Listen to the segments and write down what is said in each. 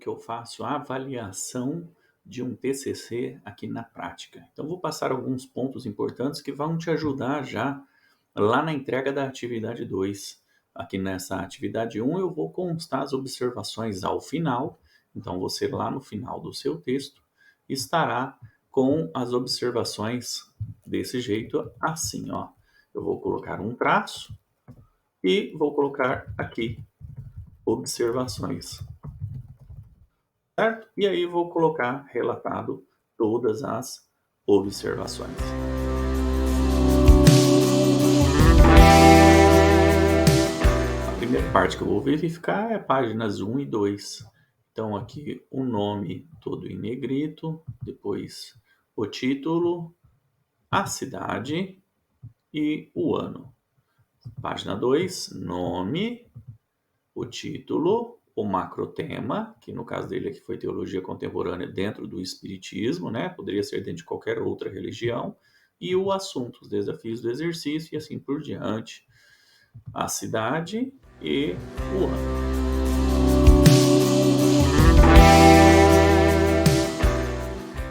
que eu faço a avaliação de um TCC aqui na prática. Então, vou passar alguns pontos importantes que vão te ajudar já lá na entrega da atividade 2. Aqui nessa atividade 1, eu vou constar as observações ao final. Então, você lá no final do seu texto estará com as observações desse jeito, assim, ó. Eu vou colocar um traço e vou colocar aqui observações, certo? E aí vou colocar relatado todas as observações. A primeira parte que eu vou verificar é páginas 1 e 2. Então aqui o nome todo em negrito, depois o título, a cidade e o ano. Página 2, nome, o título, o macrotema, que no caso dele aqui foi teologia contemporânea dentro do espiritismo, né? Poderia ser dentro de qualquer outra religião, e o assunto, os desafios do exercício e assim por diante. A cidade e o ano.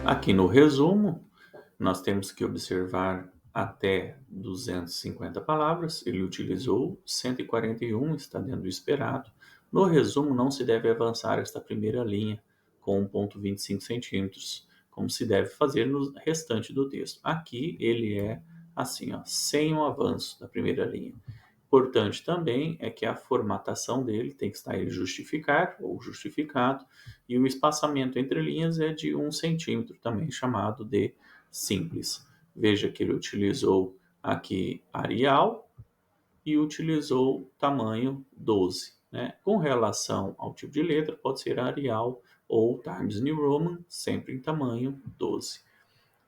Aqui no resumo, nós temos que observar até 250 palavras, ele utilizou 141, está dentro do esperado. No resumo, não se deve avançar esta primeira linha com 1,25 centímetros, como se deve fazer no restante do texto. Aqui ele é assim, ó, sem o avanço da primeira linha. Importante também é que a formatação dele tem que estar em justificar ou justificado, e o espaçamento entre linhas é de 1 centímetro, também chamado de simples. Veja que ele utilizou aqui Arial e utilizou tamanho 12. Né? Com relação ao tipo de letra, pode ser Arial ou Times New Roman, sempre em tamanho 12.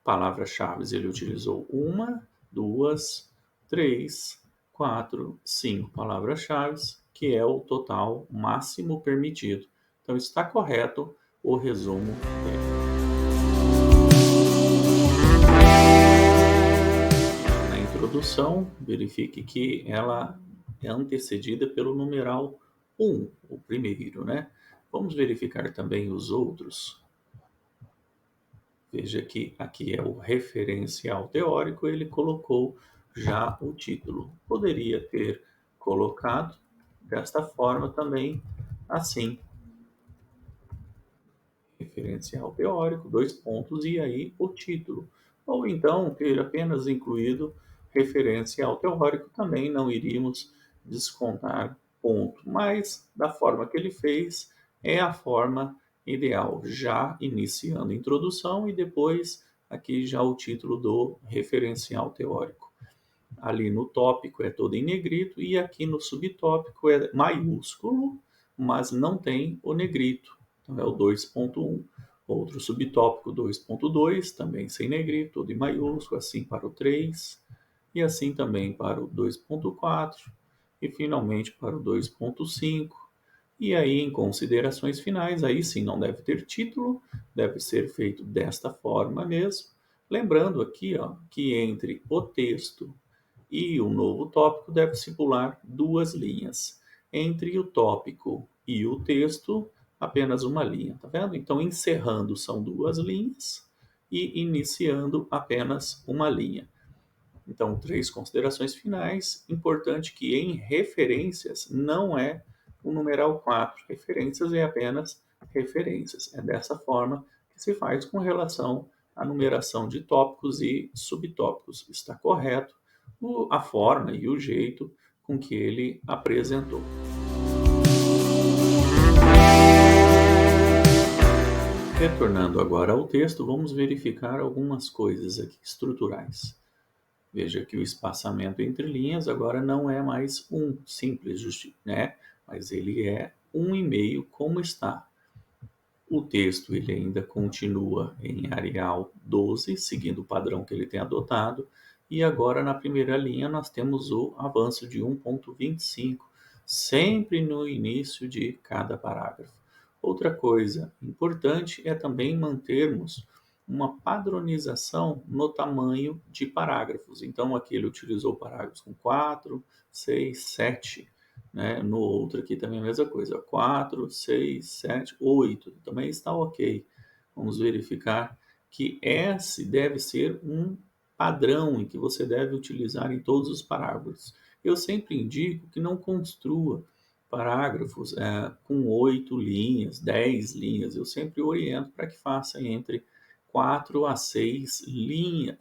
Palavras-chave ele utilizou 1, 2, 3, 4, 5 palavras-chave, que é o total máximo permitido. Então está correto o resumo dele. Na introdução, verifique que ela é antecedida pelo numeral 1, o primeiro, né? Vamos verificar também os outros. Veja que aqui é o referencial teórico, ele colocou já o título. Poderia ter colocado desta forma também, assim. Referencial teórico, 2 pontos, e aí o título. Ou então ter apenas incluído referencial teórico, também não iríamos descontar ponto. Mas, da forma que ele fez, é a forma ideal, já iniciando a introdução e depois aqui já o título do referencial teórico. Ali no tópico é todo em negrito e aqui no subtópico é maiúsculo, mas não tem o negrito. Então é o 2.1. Outro subtópico 2.2, também sem negrito, todo em maiúsculo, assim para o 3, e assim também para o 2.4, e finalmente para o 2.5. E aí, em considerações finais, aí sim não deve ter título, deve ser feito desta forma mesmo. Lembrando aqui, ó, que entre o texto e o novo tópico deve-se pular 2 linhas. Entre o tópico e o texto, apenas uma linha, tá vendo? Então, encerrando são 2 linhas e iniciando apenas uma linha. Então, 3 considerações finais. Importante que em referências não é o numeral 4. Referências é apenas referências. É dessa forma que se faz com relação à numeração de tópicos e subtópicos. Está correto a forma e o jeito com que ele apresentou. Retornando agora ao texto, vamos verificar algumas coisas aqui estruturais. Veja que o espaçamento entre linhas agora não é mais um simples, né? Mas ele é 1,5 como está. O texto ele ainda continua em Arial 12, seguindo o padrão que ele tem adotado. E agora na primeira linha nós temos o avanço de 1,25, sempre no início de cada parágrafo. Outra coisa importante é também mantermos uma padronização no tamanho de parágrafos. Então aqui ele utilizou parágrafos com 4, 6, 7, né? No outro aqui também a mesma coisa, 4, 6, 7, 8, também está ok. Vamos verificar que esse deve ser um padrão em que você deve utilizar em todos os parágrafos. Eu sempre indico que não construa parágrafos com 8 linhas, 10 linhas. Eu sempre oriento para que faça entre 4 a 6 linhas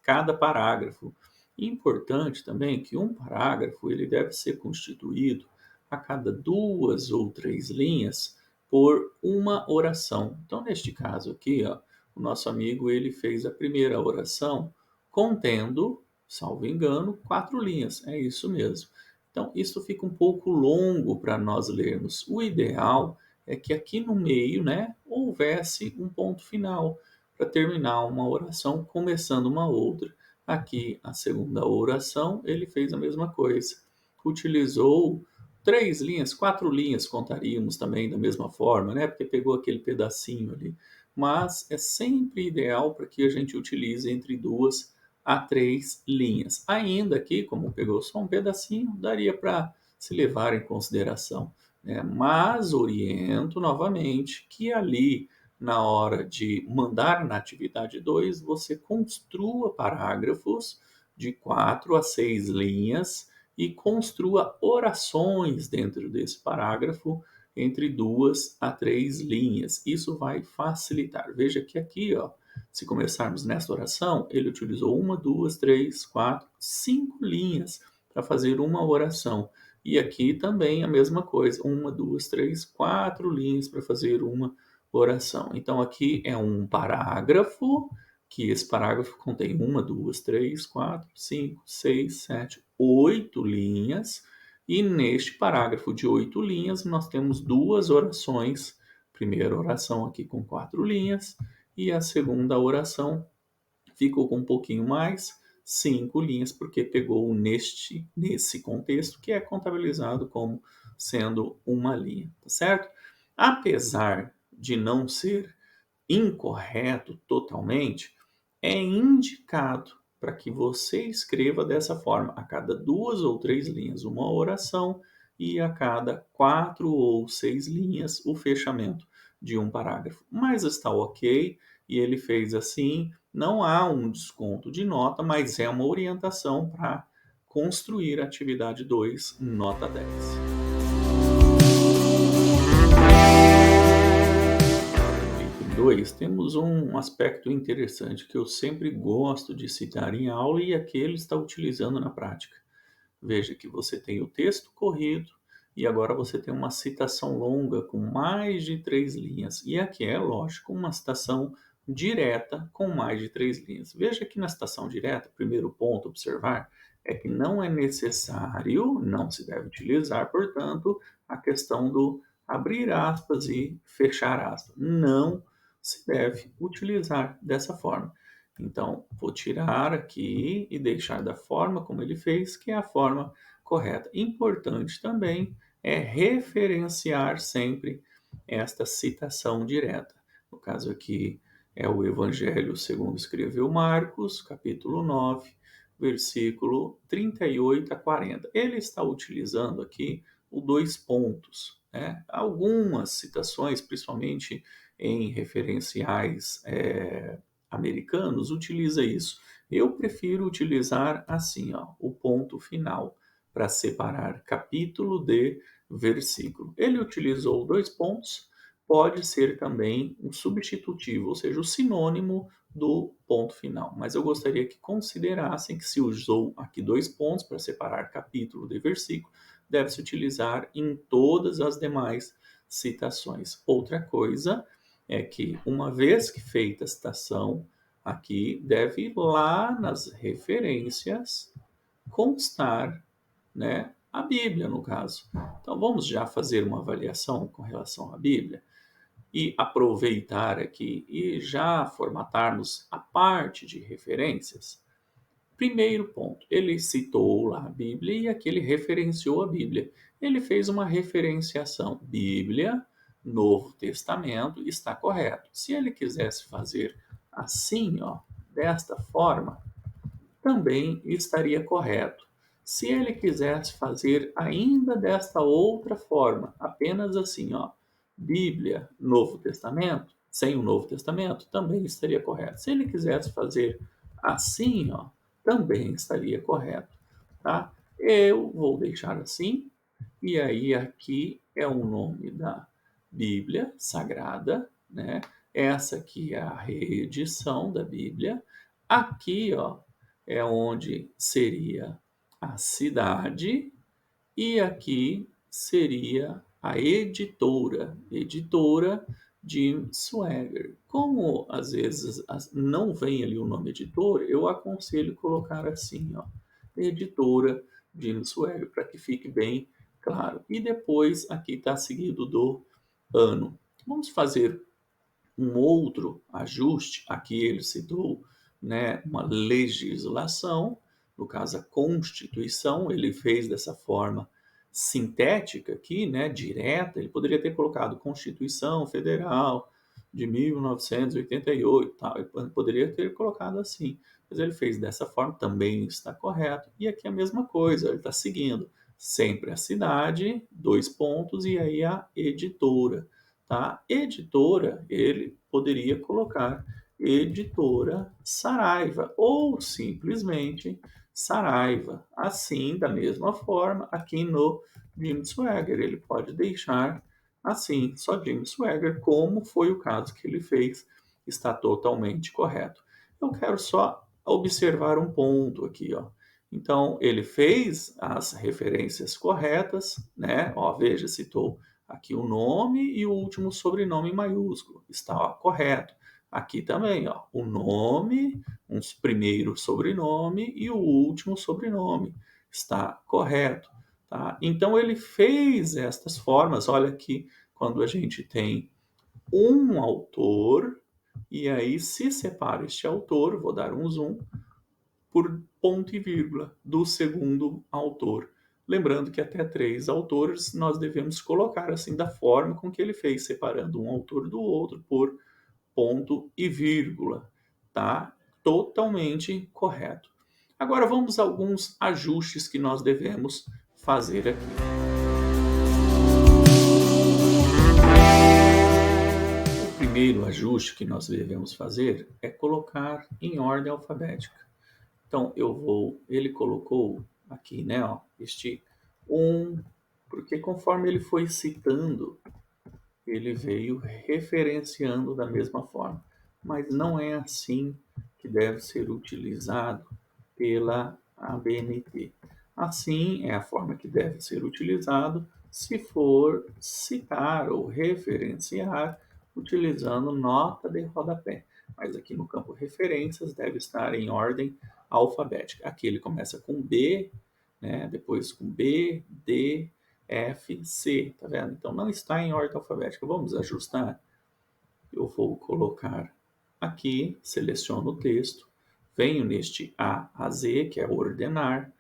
cada parágrafo. Importante também que um parágrafo ele deve ser constituído a cada 2 ou 3 linhas por uma oração. Então, neste caso aqui, ó, o nosso amigo ele fez a primeira oração contendo, salvo engano, 4 linhas. É isso mesmo. Então, isso fica um pouco longo para nós lermos. O ideal é que aqui no meio, né, houvesse um ponto final para terminar uma oração começando uma outra. Aqui, a segunda oração, ele fez a mesma coisa. Utilizou 3 linhas, 4 linhas, contaríamos também da mesma forma, né? Porque pegou aquele pedacinho ali. Mas é sempre ideal para que a gente utilize entre 2 a 3 linhas. Ainda aqui, como pegou só um pedacinho, daria para se levar em consideração, né? Mas oriento novamente que ali, na hora de mandar na atividade 2, você construa parágrafos de 4 a 6 linhas e construa orações dentro desse parágrafo entre 2 a 3 linhas. Isso vai facilitar. Veja que aqui, ó, se começarmos nesta oração, ele utilizou 1, 2, 3, 4, 5 linhas para fazer uma oração. E aqui também a mesma coisa, 1, 2, 3, 4 linhas para fazer uma oração. Então aqui é um parágrafo, que esse parágrafo contém 1, 2, 3, 4, 5, 6, 7, 8 linhas. E neste parágrafo de 8 linhas, nós temos duas orações. Primeira oração aqui com 4 linhas e a segunda oração ficou com um pouquinho mais, 5 linhas, porque pegou nesse contexto que é contabilizado como sendo uma linha, tá certo? Apesar de não ser incorreto totalmente, é indicado para que você escreva dessa forma, a cada 2 ou 3 linhas uma oração e a cada 4 ou 6 linhas o fechamento de um parágrafo. Mas está ok, e ele fez assim, não há um desconto de nota, mas é uma orientação para construir a atividade 2, nota 10. 2, temos um aspecto interessante que eu sempre gosto de citar em aula e aqui ele está utilizando na prática. Veja que você tem o texto corrido e agora você tem uma citação longa com mais de 3 linhas. E aqui é, lógico, uma citação direta com mais de 3 linhas. Veja que na citação direta, primeiro ponto a observar é que não é necessário, não se deve utilizar, portanto, a questão do abrir aspas e fechar aspas. Não se deve utilizar dessa forma. Então, vou tirar aqui e deixar da forma como ele fez, que é a forma correta. Importante também é referenciar sempre esta citação direta. No caso aqui é o Evangelho segundo escreveu Marcos, capítulo 9, versículo 38 a 40. Ele está utilizando aqui o 2 pontos, né? Algumas citações, principalmente em referenciais americanos, utiliza isso. Eu prefiro utilizar assim, ó, o ponto final para separar capítulo de versículo. Ele utilizou 2 pontos, pode ser também um substitutivo, ou seja, o sinônimo do ponto final. Mas eu gostaria que considerassem que se usou aqui 2 pontos para separar capítulo de versículo, deve-se utilizar em todas as demais citações. Outra coisa é que, uma vez que feita a citação, aqui deve ir lá nas referências constar, né, a Bíblia, no caso. Então, vamos já fazer uma avaliação com relação à Bíblia e aproveitar aqui e já formatarmos a parte de referências. Primeiro ponto, ele citou lá a Bíblia e aqui ele referenciou a Bíblia. Ele fez uma referenciação. Bíblia, Novo Testamento, está correto. Se ele quisesse fazer assim, ó, desta forma, também estaria correto. Se ele quisesse fazer ainda desta outra forma, apenas assim, ó, Bíblia, Novo Testamento, sem o Novo Testamento, também estaria correto. Se ele quisesse fazer assim, ó, também estaria correto, tá? Eu vou deixar assim, e aí aqui é o nome da Bíblia Sagrada, né? Essa aqui é a reedição da Bíblia. Aqui, ó, é onde seria a cidade e aqui seria a editora Jim Swagger. Como às vezes não vem ali o nome editor, eu aconselho colocar assim, ó, editora Jim Swagger, para que fique bem claro. E depois aqui está seguido do ano. Vamos fazer um outro ajuste, aqui ele citou, né, uma legislação, no caso a Constituição, ele fez dessa forma sintética aqui, né, direta, ele poderia ter colocado Constituição Federal de 1988, tal, ele poderia ter colocado assim, mas ele fez dessa forma, também está correto, e aqui a mesma coisa, ele está seguindo sempre a cidade, dois pontos, e aí a editora. Tá? Editora, ele poderia colocar Editora Saraiva ou simplesmente Saraiva. Assim, da mesma forma, aqui no Jim Swagger, ele pode deixar assim, só Jim Swagger, como foi o caso que ele fez, está totalmente correto. Eu quero só observar um ponto aqui, ó. Então, ele fez as referências corretas, né? Ó, veja, citou aqui o nome e o último sobrenome em maiúsculo. Está ó, correto. Aqui também, ó, o nome, um primeiro sobrenome e o último sobrenome. Está correto. Tá? Então ele fez estas formas. Olha aqui, quando a gente tem um autor, e aí se separa este autor, vou dar um zoom, por ponto e vírgula do segundo autor. Lembrando que até três autores nós devemos colocar assim da forma com que ele fez, separando um autor do outro por ponto e vírgula, tá? Totalmente correto. Agora vamos a alguns ajustes que nós devemos fazer aqui. O primeiro ajuste que nós devemos fazer é colocar em ordem alfabética. Então eu vou, ele colocou aqui, né, ó, este porque conforme ele foi citando, ele veio referenciando da mesma forma. Mas não é assim que deve ser utilizado pela ABNT. Assim é a forma que deve ser utilizado se for citar ou referenciar utilizando nota de rodapé. Mas aqui no campo referências deve estar em ordem alfabética. Aqui ele começa com B, né? Depois com B, D, F, C, tá vendo? Então não está em ordem alfabética. Vamos ajustar. Eu vou colocar aqui, seleciono o texto, venho neste A Z, que é ordenar,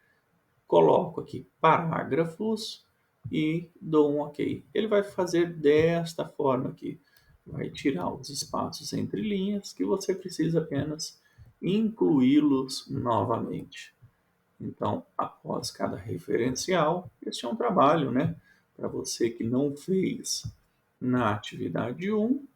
coloco aqui parágrafos e dou um OK. Ele vai fazer desta forma aqui. Vai tirar os espaços entre linhas que você precisa apenas incluí-los novamente. Então, após cada referencial, este é um trabalho, né? Para você que não fez na atividade 1,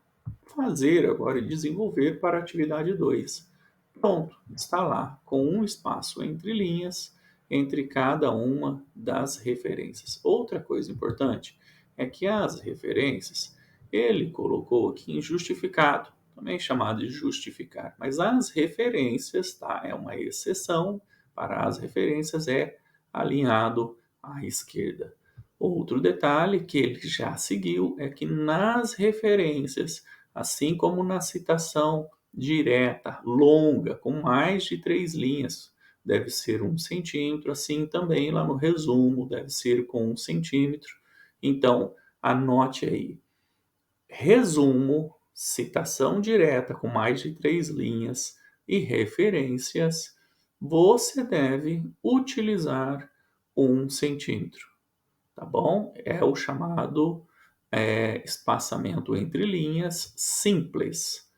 fazer agora e desenvolver para a atividade 2. Pronto, está lá, com um espaço entre linhas, entre cada uma das referências. Outra coisa importante é que as referências, ele colocou aqui em justificado, também chamado de justificar, mas as referências, tá? É uma exceção, para as referências é alinhado à esquerda. Outro detalhe que ele já seguiu é que nas referências, assim como na citação direta, longa, com mais de 3 linhas, deve ser 1 centímetro, assim também lá no resumo deve ser com 1 centímetro. Então, anote aí, resumo, citação direta com mais de 3 linhas e referências, você deve utilizar 1 centímetro, tá bom? É o chamado espaçamento entre linhas simples.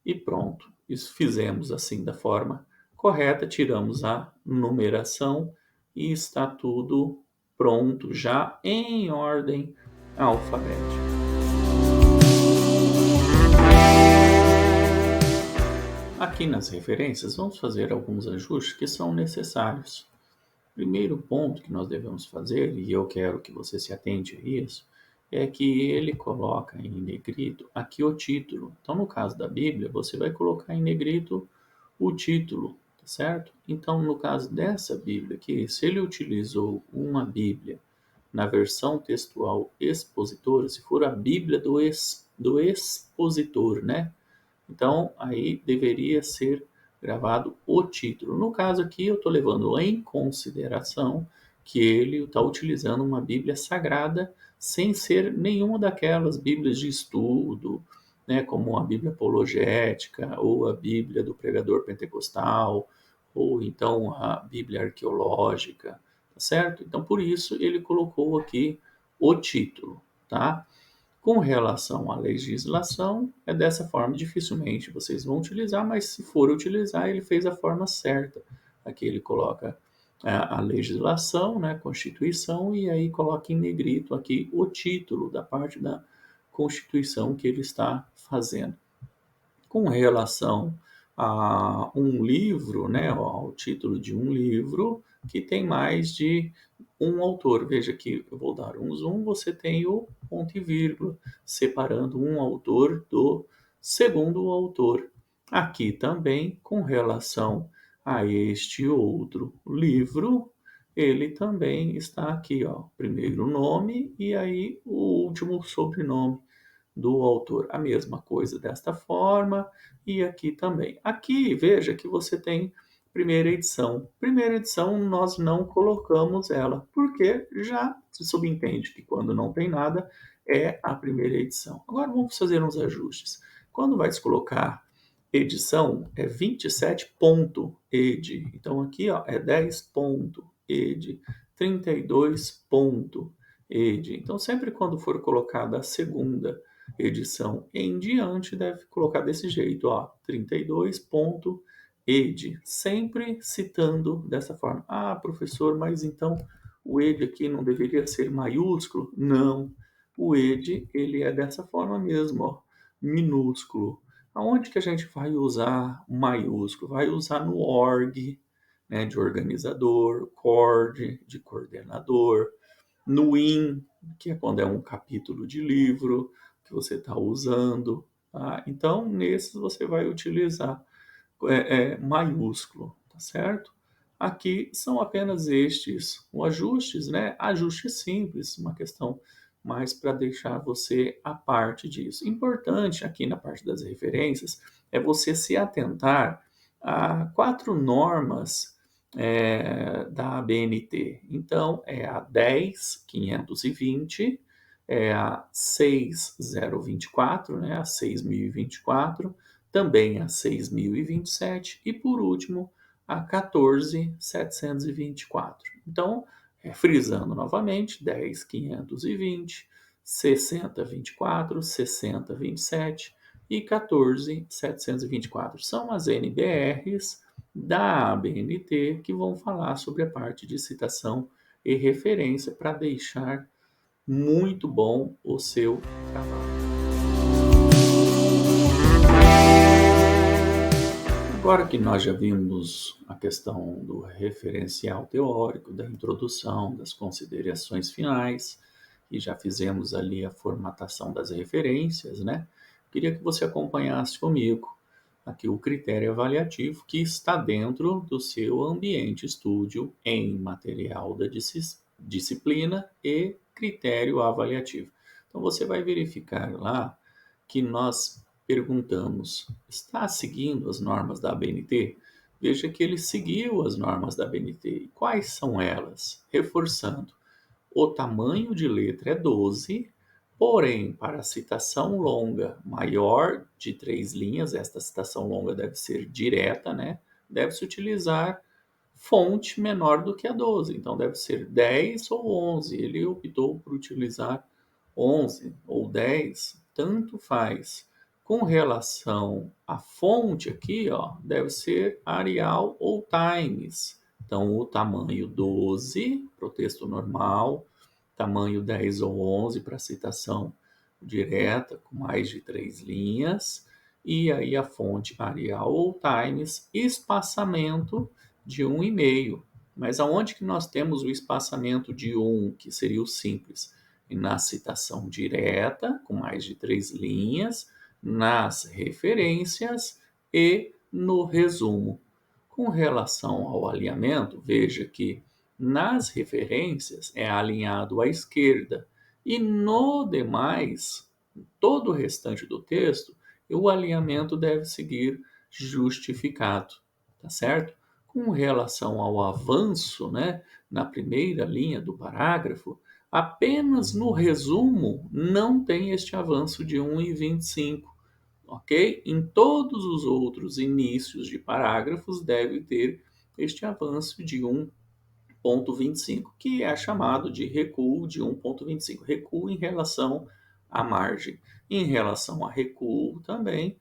E pronto, isso fizemos assim da forma correta, tiramos a numeração e está tudo pronto já em ordem alfabética. Aqui nas referências, vamos fazer alguns ajustes que são necessários. Primeiro ponto que nós devemos fazer, e eu quero que você se atente a isso, é que ele coloca em negrito aqui o título. Então, no caso da Bíblia, você vai colocar em negrito o título, tá certo? Então, no caso dessa Bíblia aqui, se ele utilizou uma Bíblia na versão textual expositora, se for a Bíblia do expositor, né? Então, aí deveria ser gravado o título. No caso aqui, eu estou levando em consideração que ele está utilizando uma Bíblia sagrada sem ser nenhuma daquelas Bíblias de estudo, né, como a Bíblia apologética, ou a Bíblia do pregador pentecostal, ou então a Bíblia arqueológica, tá certo? Então, por isso, ele colocou aqui o título, tá? Com relação à legislação, é dessa forma, dificilmente vocês vão utilizar, mas se for utilizar, ele fez a forma certa. Aqui ele coloca a legislação, né, Constituição, e aí coloca em negrito aqui o título da parte da Constituição que ele está fazendo. Com relação a um livro, né, ao título de um livro que tem mais de um autor. Veja que eu vou dar um zoom, você tem o ponto e vírgula, separando um autor do segundo autor. Aqui também, com relação a este outro livro, ele também está aqui, ó, primeiro nome e aí o último sobrenome do autor. A mesma coisa desta forma e aqui também. Aqui, veja que você tem primeira edição. Primeira edição nós não colocamos ela, porque já se subentende que quando não tem nada é a primeira edição. Agora vamos fazer uns ajustes. Quando vai se colocar edição, é 27.ed. Então aqui ó, é 10.ed, 32.ed. Então sempre quando for colocada a segunda edição em diante, deve colocar desse jeito, ó, 32.ed, sempre citando dessa forma. Ah, professor, mas então o ed aqui não deveria ser maiúsculo? Não, o ed, ele é dessa forma mesmo, ó, minúsculo. Aonde que a gente vai usar maiúsculo? Vai usar no org, né, de organizador, cord, de coordenador, no in, que é quando é um capítulo de livro que você está usando. Tá? Então, nesses você vai utilizar maiúsculo, tá certo? Aqui são apenas estes os ajustes, né? Ajustes simples, uma questão mais para deixar você a parte disso. Importante aqui na parte das referências é você se atentar a 4 normas da ABNT. Então, é a 10.520, é a 6.024, né, a 6.024, também a 6.027 e, por último, a 14.724. Então, frisando novamente, 10.520, 60.24, 60.27 e 14.724. São as NBRs da ABNT que vão falar sobre a parte de citação e referência para deixar muito bom o seu trabalho. Agora que nós já vimos a questão do referencial teórico, da introdução, das considerações finais, e já fizemos ali a formatação das referências, né? Queria que você acompanhasse comigo aqui o critério avaliativo que está dentro do seu ambiente estúdio em material da disciplina e critério avaliativo. Então você vai verificar lá que nós perguntamos: está seguindo as normas da ABNT? Veja que ele seguiu as normas da ABNT. E quais são elas? Reforçando, o tamanho de letra é 12, porém, para a citação longa maior de 3 linhas, esta citação longa deve ser direta, né? Deve-se utilizar fonte menor do que a 12, então deve ser 10 ou 11. Ele optou por utilizar 11 ou 10, tanto faz. Com relação à fonte aqui, ó, deve ser Arial ou Times. Então, o tamanho 12 para o texto normal, tamanho 10 ou 11 para citação direta, com mais de 3 linhas, e aí a fonte Arial ou Times, espaçamento de 1,5. Mas aonde que nós temos o espaçamento de 1, que seria o simples? E na citação direta, com mais de 3 linhas, nas referências e no resumo. Com relação ao alinhamento, veja que nas referências é alinhado à esquerda e no demais, todo o restante do texto, o alinhamento deve seguir justificado, tá certo? Com relação ao avanço, né, na primeira linha do parágrafo, apenas no resumo não tem este avanço de 1,25, ok? Em todos os outros inícios de parágrafos deve ter este avanço de 1,25, que é chamado de recuo de 1,25. Recuo em relação à margem. Em relação a recuo também,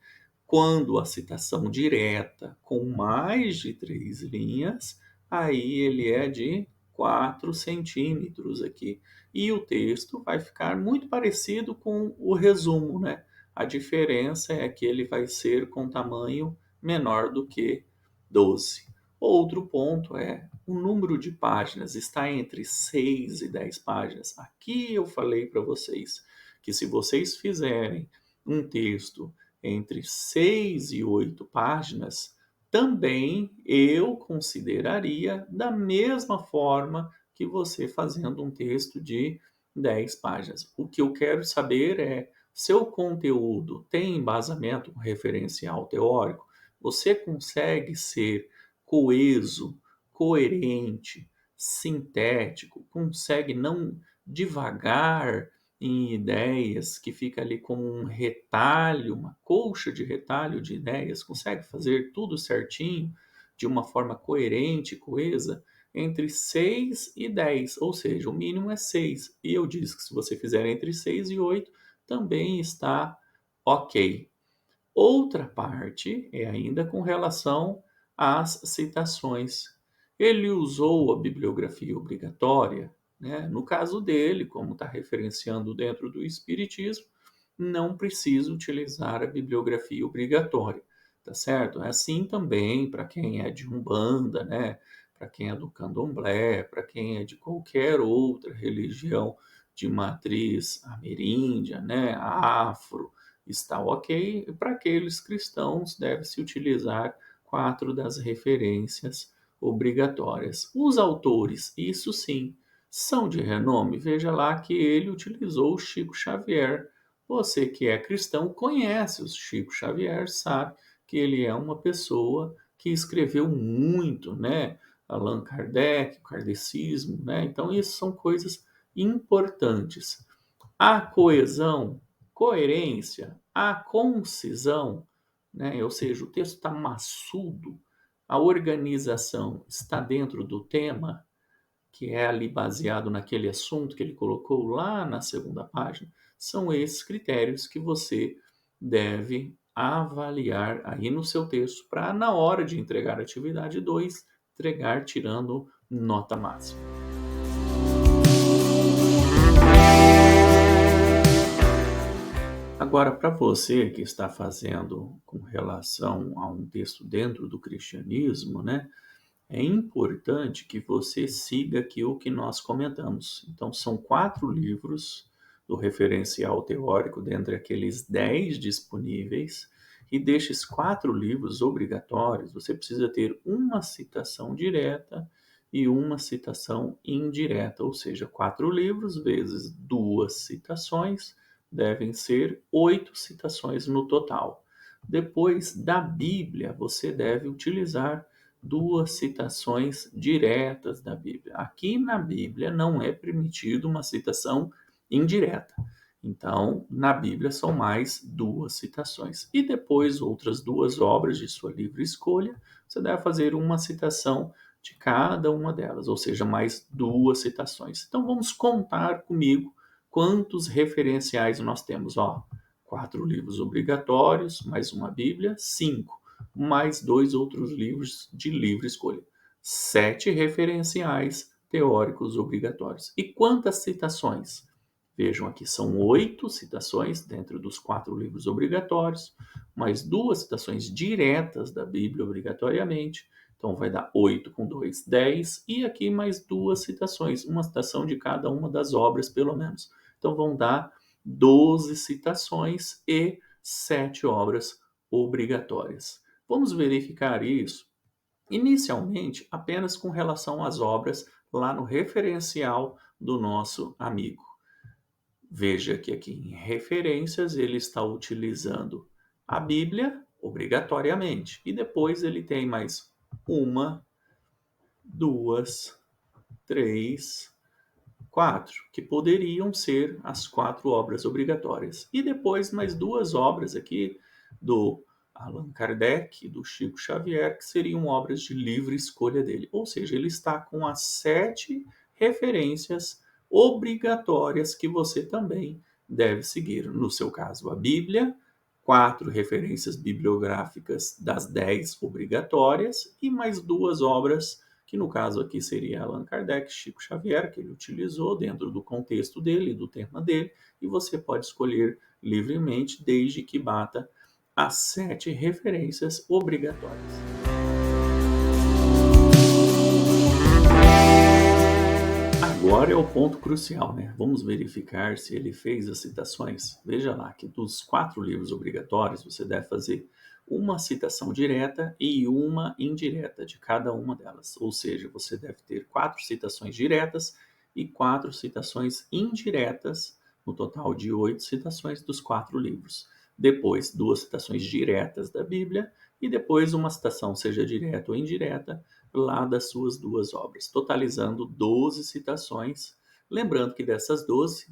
quando a citação direta com mais de 3 linhas, aí ele é de 4 centímetros aqui. E o texto vai ficar muito parecido com o resumo, né? A diferença é que ele vai ser com tamanho menor do que 12. Outro ponto é o número de páginas está entre 6 e 10 páginas. Aqui eu falei para vocês que se vocês fizerem um texto entre 6 e 8 páginas, também eu consideraria da mesma forma que você fazendo um texto de 10 páginas. O que eu quero saber é: seu conteúdo tem embasamento referencial teórico? Você consegue ser coeso, coerente, sintético, consegue não divagar em ideias, que fica ali como um retalho, uma colcha de retalho de ideias, consegue fazer tudo certinho, de uma forma coerente, coesa, entre 6 e 10, ou seja, o mínimo é 6. E eu disse que se você fizer entre 6 e 8, também está ok. Outra parte é ainda com relação às citações. Ele usou a bibliografia obrigatória, né? No caso dele, como está referenciando dentro do Espiritismo, não precisa utilizar a bibliografia obrigatória, tá certo? É assim também para quem é de Umbanda, né? Para quem é do Candomblé, para quem é de qualquer outra religião de matriz ameríndia, né? Afro, está ok. Para aqueles cristãos, deve-se utilizar 4 das referências obrigatórias. Os autores, isso sim, são de renome. Veja lá que ele utilizou o Chico Xavier. Você que é cristão conhece o Chico Xavier, sabe que ele é uma pessoa que escreveu muito, né? Allan Kardec, o kardecismo, né? Então, isso são coisas importantes. A coesão, coerência, a concisão, né? Ou seja, o texto está maçudo, a organização está dentro do tema, que é ali baseado naquele assunto que ele colocou lá na segunda página, são esses critérios que você deve avaliar aí no seu texto para, na hora de entregar a atividade 2, entregar tirando nota máxima. Agora, para você que está fazendo com relação a um texto dentro do cristianismo, né, é importante que você siga aqui o que nós comentamos. Então, são 4 livros do referencial teórico, dentre aqueles 10 disponíveis, e destes 4 livros obrigatórios, você precisa ter uma citação direta e uma citação indireta, ou seja, 4 livros vezes 2 citações, devem ser 8 citações no total. Depois da Bíblia, você deve utilizar 2 citações diretas da Bíblia. Aqui na Bíblia não é permitido uma citação indireta. Então, na Bíblia são mais 2 citações. E depois outras 2 obras de sua livre escolha, você deve fazer uma citação de cada uma delas, ou seja, mais 2 citações. Então, vamos contar comigo quantos referenciais nós temos. 4 livros obrigatórios, mais uma Bíblia, 5, mais 2 outros livros de livre escolha. 7 referenciais teóricos obrigatórios. E quantas citações? Vejam aqui, são 8 citações dentro dos 4 livros obrigatórios, mais 2 citações diretas da Bíblia obrigatoriamente. Então vai dar 8 com 2, 10. E aqui mais 2 citações, uma citação de cada uma das obras, pelo menos. Então vão dar 12 citações e 7 obras obrigatórias. Vamos verificar isso inicialmente apenas com relação às obras lá no referencial do nosso amigo. Veja que aqui em referências ele está utilizando a Bíblia obrigatoriamente e depois ele tem mais uma, duas, três, 4, que poderiam ser as 4 obras obrigatórias. E depois mais 2 obras aqui do Allan Kardec e do Chico Xavier, que seriam obras de livre escolha dele. Ou seja, ele está com as 7 referências obrigatórias que você também deve seguir. No seu caso, a Bíblia, 4 referências bibliográficas das 10 obrigatórias e mais 2 obras que no caso aqui seria Allan Kardec, Chico Xavier, que ele utilizou dentro do contexto dele, do tema dele, e você pode escolher livremente desde que bata as 7 referências obrigatórias. Agora é o ponto crucial, né? Vamos verificar se ele fez as citações. Veja lá que dos 4 livros obrigatórios, você deve fazer uma citação direta e uma indireta de cada uma delas. Ou seja, você deve ter 4 citações diretas e 4 citações indiretas, no total de 8 citações dos 4 livros. Depois, 2 citações diretas da Bíblia e depois uma citação, seja direta ou indireta, lá das suas 2 obras, totalizando 12 citações. Lembrando que dessas 12,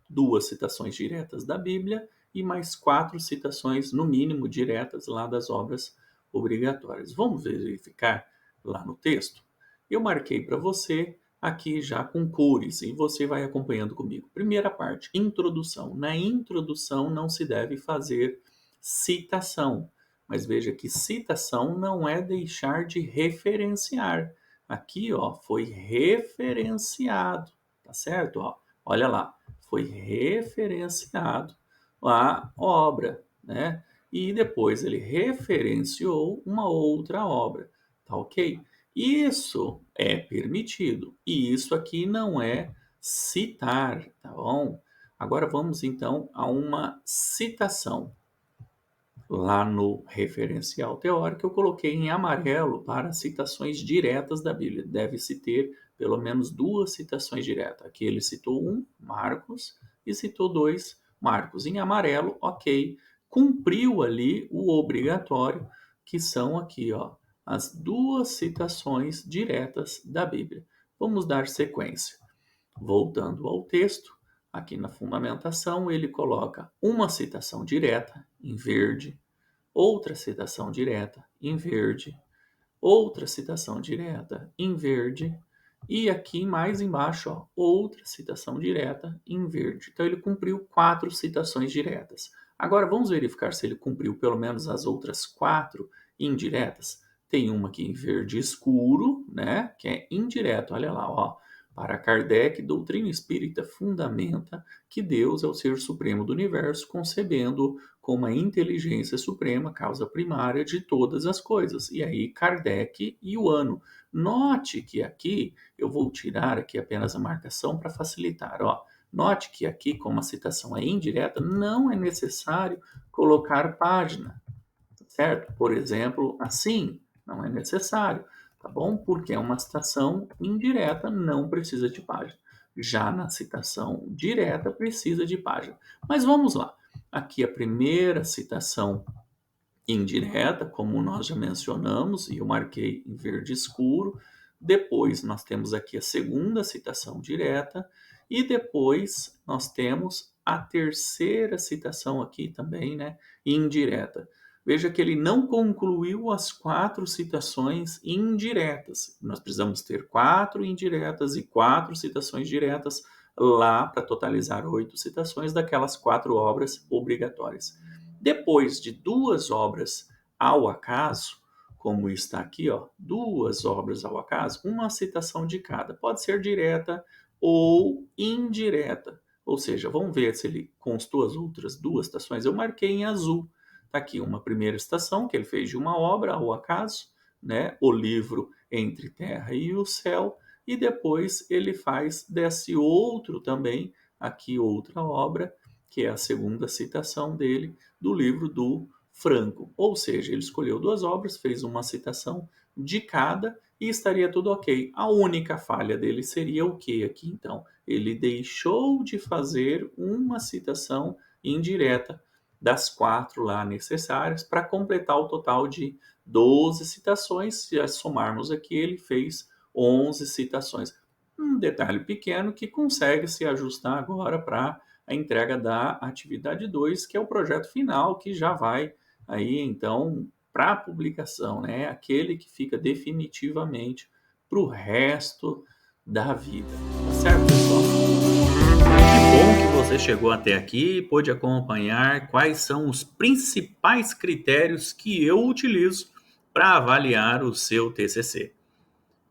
2 citações diretas da Bíblia e mais 4 citações, no mínimo, diretas lá das obras obrigatórias. Vamos verificar lá no texto? Eu marquei para você aqui já com cores e você vai acompanhando comigo. Primeira parte, introdução. Na introdução não se deve fazer citação, mas veja que citação não é deixar de referenciar. Aqui, ó, foi referenciado, tá certo? Ó, olha lá, foi referenciado a obra, né? E depois ele referenciou uma outra obra, tá ok? Isso é permitido e isso aqui não é citar, tá bom? Agora vamos então a uma citação. Lá no referencial teórico, eu coloquei em amarelo para citações diretas da Bíblia. Deve-se ter pelo menos 2 citações diretas. Aqui ele citou 1, Marcos, e citou 2, Marcos. Em amarelo, ok, cumpriu ali o obrigatório, que são aqui, ó, as 2 citações diretas da Bíblia. Vamos dar sequência. Voltando ao texto, aqui na fundamentação, ele coloca uma citação direta em verde, outra citação direta em verde, outra citação direta em verde, e aqui mais embaixo, ó, outra citação direta em verde. Então ele cumpriu 4 citações diretas. Agora vamos verificar se ele cumpriu pelo menos as outras 4 indiretas. Tem uma aqui em verde escuro, né, que é indireto. Olha lá, ó. Para Kardec, doutrina espírita fundamenta que Deus é o ser supremo do universo, concebendo como a inteligência suprema, causa primária de todas as coisas. E aí Kardec e o ano. Note que aqui, eu vou tirar aqui apenas a marcação para facilitar, ó. Note que aqui, como a citação é indireta, não é necessário colocar página, certo? Por exemplo, assim, não é necessário, tá bom? Porque é uma citação indireta, não precisa de página. Já na citação direta, precisa de página. Mas vamos lá. Aqui a primeira citação indireta, como nós já mencionamos, e eu marquei em verde escuro. Depois nós temos aqui a segunda citação direta e depois nós temos a terceira citação aqui também, né, indireta. Veja que ele não concluiu as 4 citações indiretas. Nós precisamos ter 4 indiretas e 4 citações diretas lá para totalizar 8 citações daquelas 4 obras obrigatórias. Depois de 2 obras ao acaso, como está aqui, ó, 2 obras ao acaso, uma citação de cada. Pode ser direta ou indireta. Ou seja, vamos ver se ele constou as outras 2 citações. Eu marquei em azul. Está aqui uma primeira citação que ele fez de uma obra ao acaso, né? O livro Entre Terra e o Céu. E depois ele faz desse outro também, aqui outra obra, que é a segunda citação dele do livro do Franco. Ou seja, ele escolheu 2 obras, fez uma citação de cada e estaria tudo ok. A única falha dele seria o que aqui então? Ele deixou de fazer uma citação indireta das 4 lá necessárias para completar o total de 12 citações. Se somarmos aqui, ele fez 11 citações. Um detalhe pequeno que consegue se ajustar agora para a entrega da atividade 2, que é o projeto final, que já vai aí então para a publicação, né? Aquele que fica definitivamente para o resto da vida. Tá certo, pessoal? Que bom que você chegou até aqui e pôde acompanhar quais são os principais critérios que eu utilizo para avaliar o seu TCC.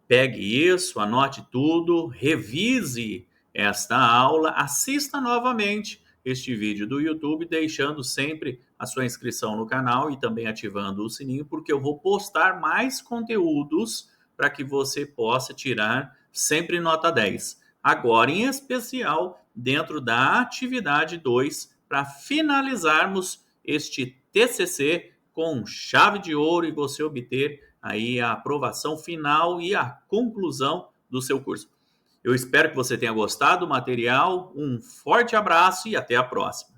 Pegue isso, anote tudo, revise esta aula, assista novamente este vídeo do YouTube, deixando sempre a sua inscrição no canal e também ativando o sininho, porque eu vou postar mais conteúdos para que você possa tirar sempre nota 10. Agora, em especial, dentro da atividade 2, para finalizarmos este TCC com chave de ouro e você obter aí a aprovação final e a conclusão do seu curso. Eu espero que você tenha gostado do material. Um forte abraço e até a próxima.